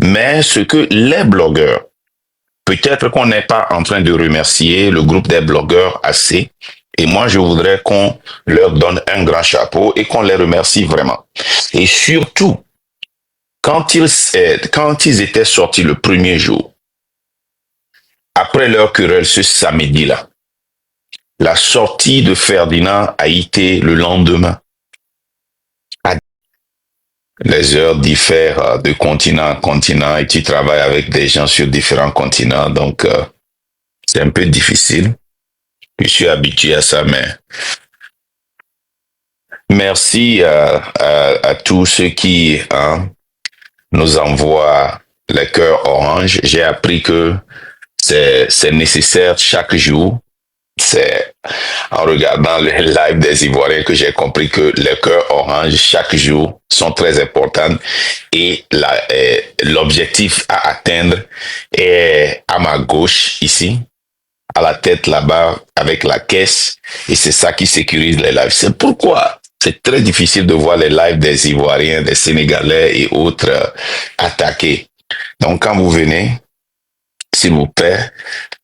Mais ce que les blogueurs, peut-être qu'on n'est pas en train de remercier le groupe des blogueurs assez, et moi je voudrais qu'on leur donne un grand chapeau et qu'on les remercie vraiment. Et surtout, quand ils étaient sortis le premier jour, après leur querelle ce samedi-là, la sortie de Ferdinand a été le lendemain. Les heures diffèrent de continent en continent et tu travailles avec des gens sur différents continents, donc c'est un peu difficile. Je suis habitué à ça, mais merci à tous ceux qui nous envoient les cœurs orange. J'ai appris que c'est nécessaire chaque jour. C'est en regardant le live des Ivoiriens que j'ai compris que les cœurs orange chaque jour sont très importants et l'objectif à atteindre est à ma gauche ici, à la tête là-bas avec la caisse et c'est ça qui sécurise les lives. C'est pourquoi c'est très difficile de voir les lives des Ivoiriens, des Sénégalais et autres attaqués. Donc quand vous venez, s'il vous plaît,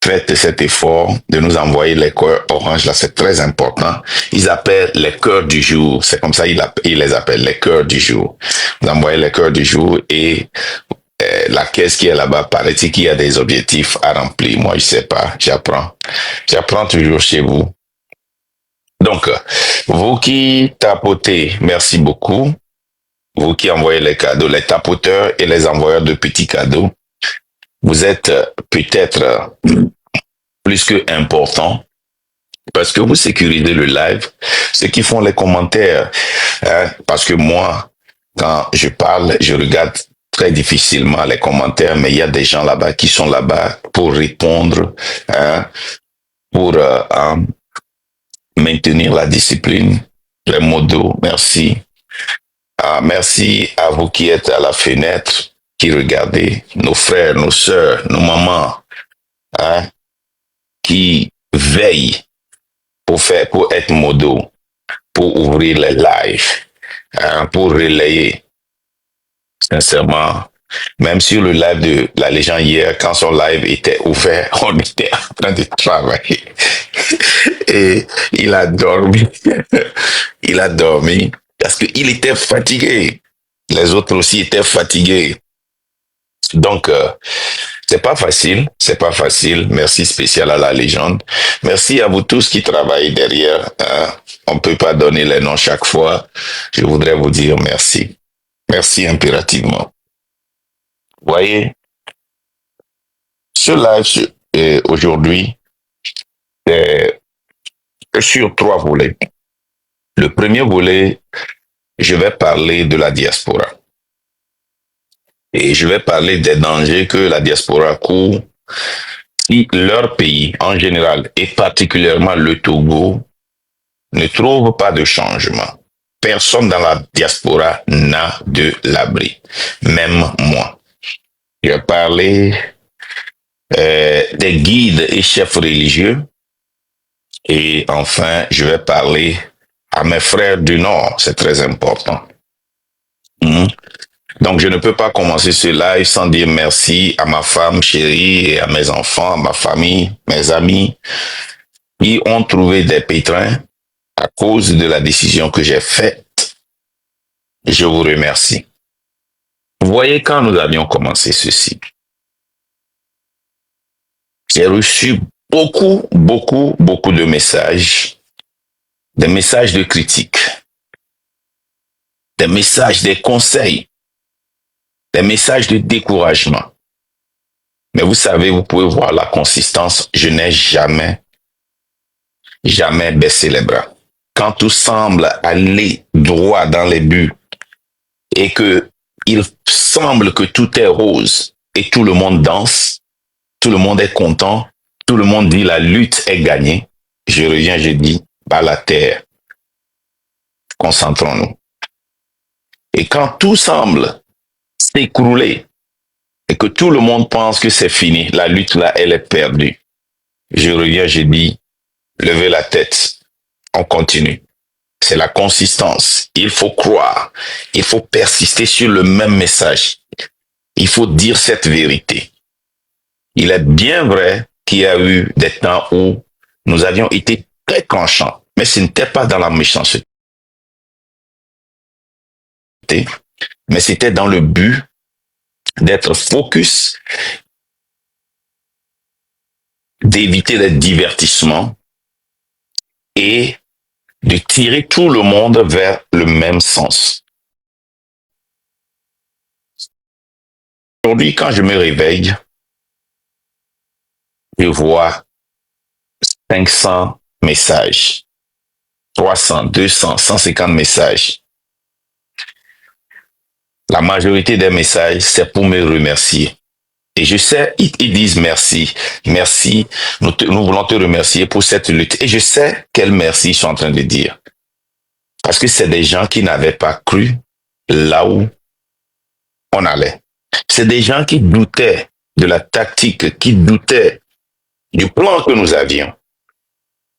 faites cet effort de nous envoyer les cœurs orange. Là, c'est très important. Ils appellent les cœurs du jour. C'est comme ça ils les appellent, les cœurs du jour. Vous envoyez les cœurs du jour et la caisse qui est là-bas, paraît-il qu'il y a des objectifs à remplir. Moi, je sais pas. J'apprends. J'apprends toujours chez vous. Donc, vous qui tapotez, merci beaucoup. Vous qui envoyez les cadeaux, les tapoteurs et les envoyeurs de petits cadeaux, vous êtes peut-être plus que important parce que vous sécurisez le live, ceux qui font les commentaires, hein, parce que moi, quand je parle, je regarde très difficilement les commentaires, mais il y a des gens là-bas qui sont là-bas pour répondre, hein, pour maintenir la discipline, les mots d'eau, merci. Merci à vous qui êtes à la fenêtre, qui regardez, nos frères, nos sœurs, nos mamans, hein, qui veillent pour être modo, pour ouvrir les lives, hein, pour relayer. Sincèrement, même sur le live de la légende hier, quand son live était ouvert, on était en train de travailler. Et il a dormi. Il a dormi parce qu'il était fatigué. Les autres aussi étaient fatigués. Donc, c'est pas facile, c'est pas facile. Merci spécial à la légende. Merci à vous tous qui travaillez derrière. Hein. On peut pas donner les noms chaque fois. Je voudrais vous dire merci. Merci impérativement. Voyez, ce live aujourd'hui est sur 3 volets. Le premier volet, je vais parler de la diaspora. Et je vais parler des dangers que la diaspora court si leur pays en général, et particulièrement le Togo, ne trouve pas de changement. Personne dans la diaspora n'a de l'abri, même moi. Je vais parler des guides et chefs religieux. Et enfin, je vais parler à mes frères du Nord, c'est très important. Donc, je ne peux pas commencer ce live sans dire merci à ma femme chérie et à mes enfants, à ma famille, mes amis, qui ont trouvé des pétrins à cause de la décision que j'ai faite. Je vous remercie. Vous voyez, quand nous avions commencé ceci, j'ai reçu beaucoup de messages, des messages de critique, des messages, des conseils, des messages de découragement. Mais vous savez, vous pouvez voir la consistance. Je n'ai jamais baissé les bras. Quand tout semble aller droit dans les buts et que il semble que tout est rose et tout le monde danse, tout le monde est content, tout le monde dit la lutte est gagnée, je reviens, je dis, bas la terre, concentrons-nous. Et quand tout semble s'écrouler et que tout le monde pense que c'est fini, la lutte là, elle est perdue, je reviens, je dis, levez la tête, on continue. C'est la consistance. Il faut croire. Il faut persister sur le même message. il faut dire cette vérité. Il est bien vrai qu'il y a eu des temps où nous avions été très tranchants, mais ce n'était pas dans la méchanceté, mais c'était dans le but d'être focus, d'éviter les divertissements et de tirer tout le monde vers le même sens. Aujourd'hui, quand je me réveille, je vois 500 messages, 300, 200, 150 messages. La majorité des messages, c'est pour me remercier. Et je sais, ils disent merci, merci, nous voulons te remercier pour cette lutte. Et je sais quel merci ils sont en train de dire. Parce que c'est des gens qui n'avaient pas cru là où on allait. C'est des gens qui doutaient de la tactique, qui doutaient du plan que nous avions.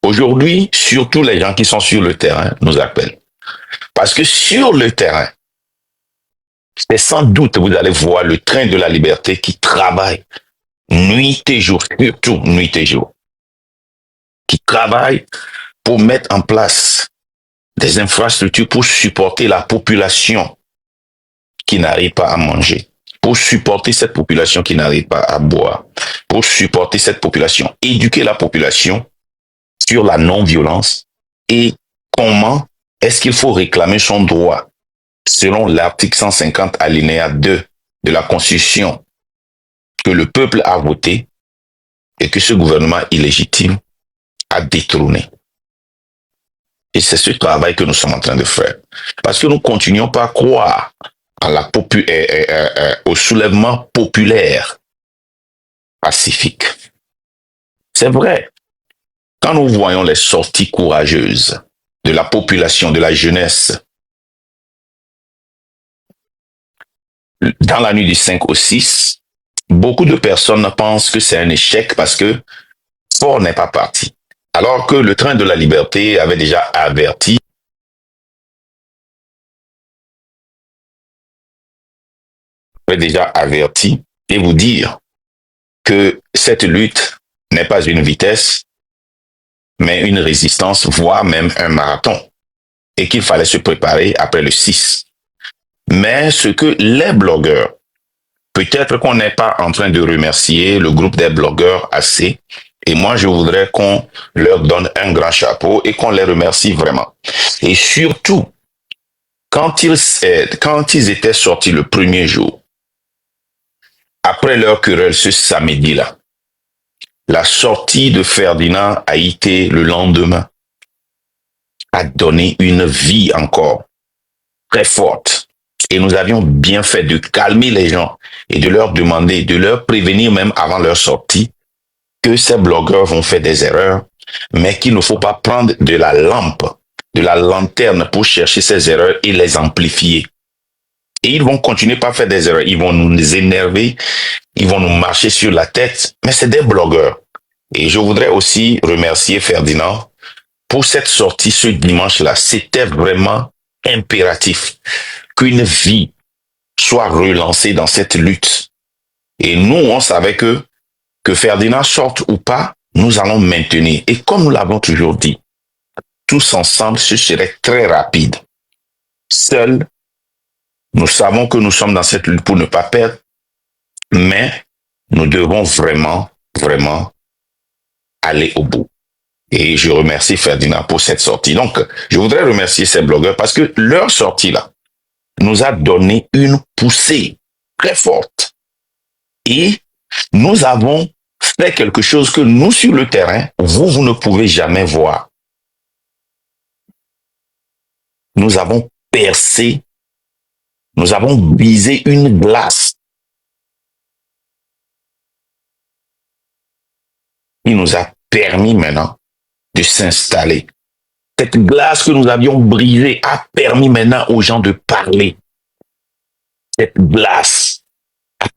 Aujourd'hui, surtout les gens qui sont sur le terrain nous appellent. Parce que sur le terrain, c'est sans doute, vous allez voir le train de la liberté qui travaille nuit et jour, surtout nuit et jour, qui travaille pour mettre en place des infrastructures pour supporter la population qui n'arrive pas à manger, pour supporter cette population qui n'arrive pas à boire, pour supporter cette population, éduquer la population sur la non-violence et comment est-ce qu'il faut réclamer son droit selon l'article 150 alinéa 2 de la Constitution que le peuple a voté et que ce gouvernement illégitime a détrôné. Et c'est ce travail que nous sommes en train de faire. Parce que nous continuons pas à croire à au soulèvement populaire pacifique. C'est vrai. Quand nous voyons les sorties courageuses de la population, de la jeunesse, dans la nuit du 5 au 6, beaucoup de personnes pensent que c'est un échec parce que Fort n'est pas parti. Alors que le train de la liberté avait déjà averti et vous dire que cette lutte n'est pas une vitesse, mais une résistance, voire même un marathon, et qu'il fallait se préparer après le 6. Mais ce que les blogueurs, peut-être qu'on n'est pas en train de remercier le groupe des blogueurs assez, et moi je voudrais qu'on leur donne un grand chapeau et qu'on les remercie vraiment. Et surtout, quand ils étaient sortis le premier jour, après leur querelle ce samedi-là, la sortie de Ferdinand a été le lendemain, a donné une vie encore très forte. Et nous avions bien fait de calmer les gens et de leur demander, de leur prévenir même avant leur sortie, que ces blogueurs vont faire des erreurs, mais qu'il ne faut pas prendre de la lampe, de la lanterne pour chercher ces erreurs et les amplifier. Et ils vont continuer par faire des erreurs. Ils vont nous énerver, ils vont nous marcher sur la tête, mais c'est des blogueurs. Et je voudrais aussi remercier Ferdinand pour cette sortie ce dimanche-là. C'était vraiment impératif qu'une vie soit relancée dans cette lutte. Et nous, on savait que Ferdinand sorte ou pas, nous allons maintenir. Et comme nous l'avons toujours dit, tous ensemble, ce serait très rapide. Seuls, nous savons que nous sommes dans cette lutte pour ne pas perdre, mais nous devons vraiment, vraiment aller au bout. Et je remercie Ferdinand pour cette sortie. Donc, je voudrais remercier ces blogueurs parce que leur sortie là nous a donné une poussée très forte. Et nous avons fait quelque chose que nous, sur le terrain, vous ne pouvez jamais voir. Nous avons percé, nous avons brisé une glace qui nous a permis maintenant de s'installer. Cette glace que nous avions brisée a permis maintenant aux gens de parler. Cette glace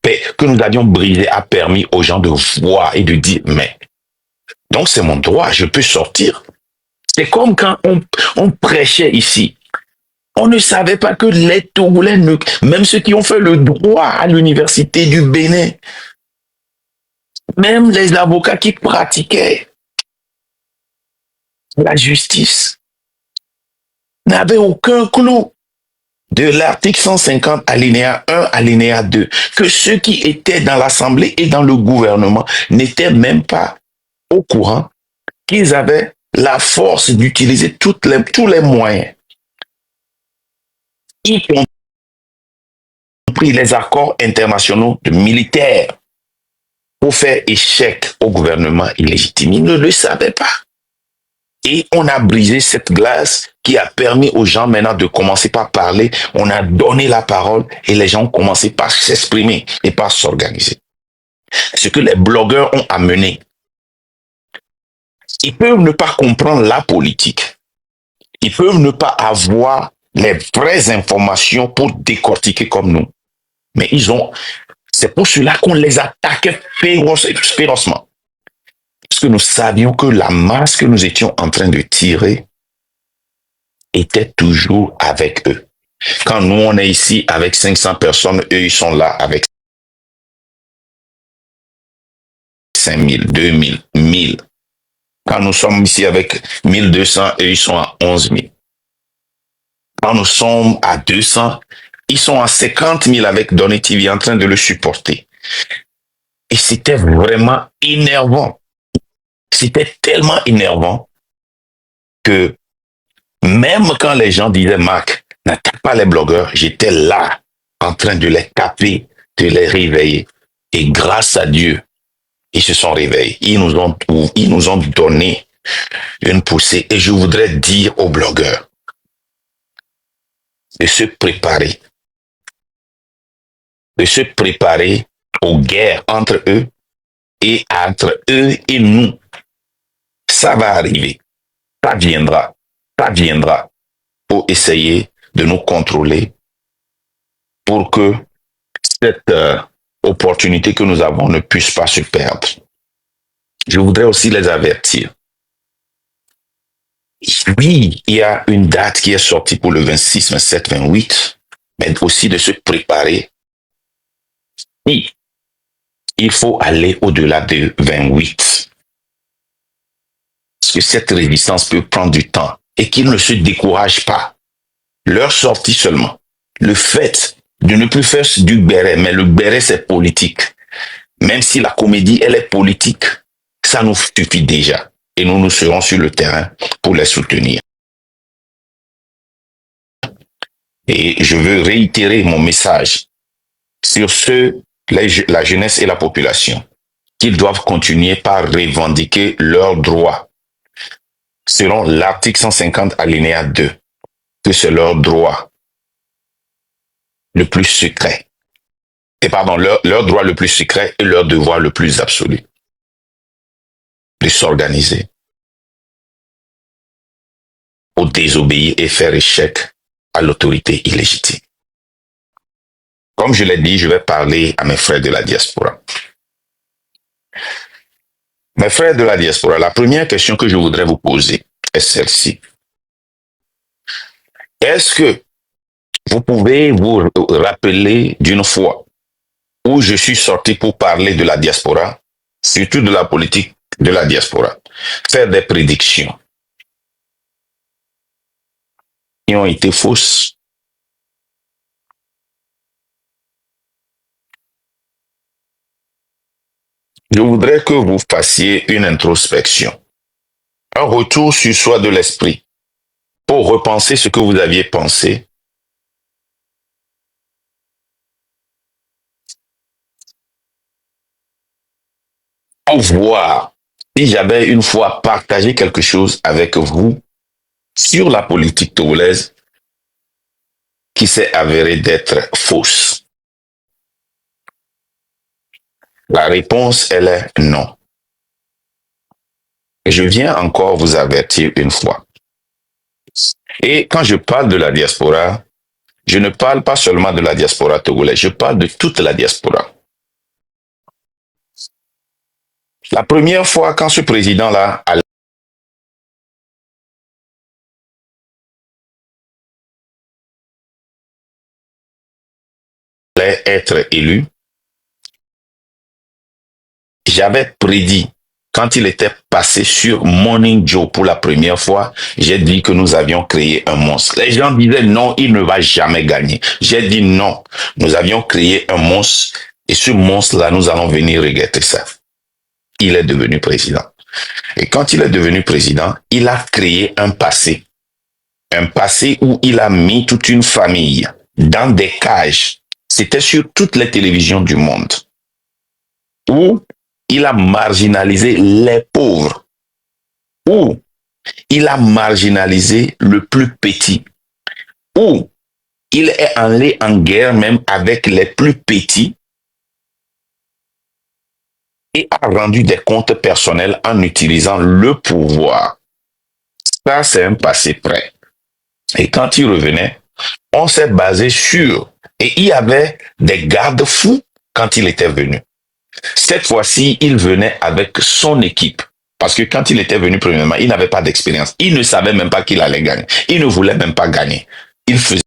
que nous avions brisée a permis aux gens de voir et de dire, mais, donc c'est mon droit, je peux sortir. C'est comme quand on prêchait ici. On ne savait pas que les Togolais, même ceux qui ont fait le droit à l'université du Bénin, même les avocats qui pratiquaient la justice, n'avaient aucun clou de l'article 150 alinéa 1, alinéa 2, que ceux qui étaient dans l'Assemblée et dans le gouvernement n'étaient même pas au courant qu'ils avaient la force d'utiliser tous les moyens, y compris les accords internationaux de militaires, pour faire échec au gouvernement illégitime. Ils ne le savaient pas. Et on a brisé cette glace qui a permis aux gens maintenant de commencer par parler. On a donné la parole et les gens ont commencé par s'exprimer et par s'organiser. Ce que les blogueurs ont amené. Ils peuvent ne pas comprendre la politique. Ils peuvent ne pas avoir les vraies informations pour décortiquer comme nous. Mais c'est pour cela qu'on les attaquait férocement. Parce que nous savions que la masse que nous étions en train de tirer était toujours avec eux. Quand nous, on est ici avec 500 personnes, eux, ils sont là avec 5000, 2000, 1000. Quand nous sommes ici avec 1200, eux, ils sont à 11 000. Quand nous sommes à 200, ils sont à 50 000 avec Donny TV en train de le supporter. Et c'était vraiment énervant. C'était tellement énervant que même quand les gens disaient, Marc, n'attaque pas les blogueurs, j'étais là en train de les taper, de les réveiller. Et grâce à Dieu, ils se sont réveillés. Ils nous ont donné une poussée. Et je voudrais dire aux blogueurs de se préparer. De se préparer aux guerres entre eux et entre eux et nous. Ça va arriver. Ça viendra. Ça viendra pour essayer de nous contrôler pour que cette opportunité que nous avons ne puisse pas se perdre. Je voudrais aussi les avertir. Oui, il y a une date qui est sortie pour le 26, 27, 28, mais aussi de se préparer. Oui, il faut aller au-delà de 28. Parce que cette résistance peut prendre du temps et qu'ils ne se découragent pas. Leur sortie seulement. Le fait de ne plus faire du béret, mais le béret c'est politique. Même si la comédie, elle est politique, ça nous suffit déjà. Et nous serons sur le terrain pour les soutenir. Et je veux réitérer mon message sur la jeunesse et la population, qu'ils doivent continuer par revendiquer leurs droits, selon l'article 150 alinéa 2, que c'est leur droit le plus secret. Et pardon, leur droit le plus secret et leur devoir le plus absolu de s'organiser pour désobéir et faire échec à l'autorité illégitime. Comme je l'ai dit, je vais parler à mes frères de la diaspora. Mes frères de la diaspora, la première question que je voudrais vous poser est celle-ci. Est-ce que vous pouvez vous rappeler d'une fois où je suis sorti pour parler de la diaspora, surtout de la politique de la diaspora, faire des prédictions qui ont été fausses? Je voudrais que vous fassiez une introspection, un retour sur soi de l'esprit pour repenser ce que vous aviez pensé, pour voir si j'avais une fois partagé quelque chose avec vous sur la politique togolaise qui s'est avérée d'être fausse. La réponse, elle est non. Je viens encore vous avertir une fois. Et quand je parle de la diaspora, je ne parle pas seulement de la diaspora togolaise, je parle de toute la diaspora. La première fois, quand ce président-là a allait être élu, j'avais prédit, quand il était passé sur Morning Joe pour la première fois, j'ai dit que nous avions créé un monstre. Les gens disaient non, il ne va jamais gagner. J'ai dit non, nous avions créé un monstre et ce monstre-là, nous allons venir regretter ça. Il est devenu président. Et quand il est devenu président, il a créé un passé. Un passé où il a mis toute une famille dans des cages. C'était sur toutes les télévisions du monde. Où il a marginalisé les pauvres. Où il a marginalisé le plus petit. Où il est allé en guerre même avec les plus petits et a rendu des comptes personnels en utilisant le pouvoir. Ça, c'est un passé prêt. Et quand il revenait, on s'est basé sur, et il y avait des garde-fous quand il était venu. Cette fois-ci, il venait avec son équipe. Parce que quand il était venu premièrement, il n'avait pas d'expérience. Il ne savait même pas qu'il allait gagner. Il ne voulait même pas gagner. Il faisait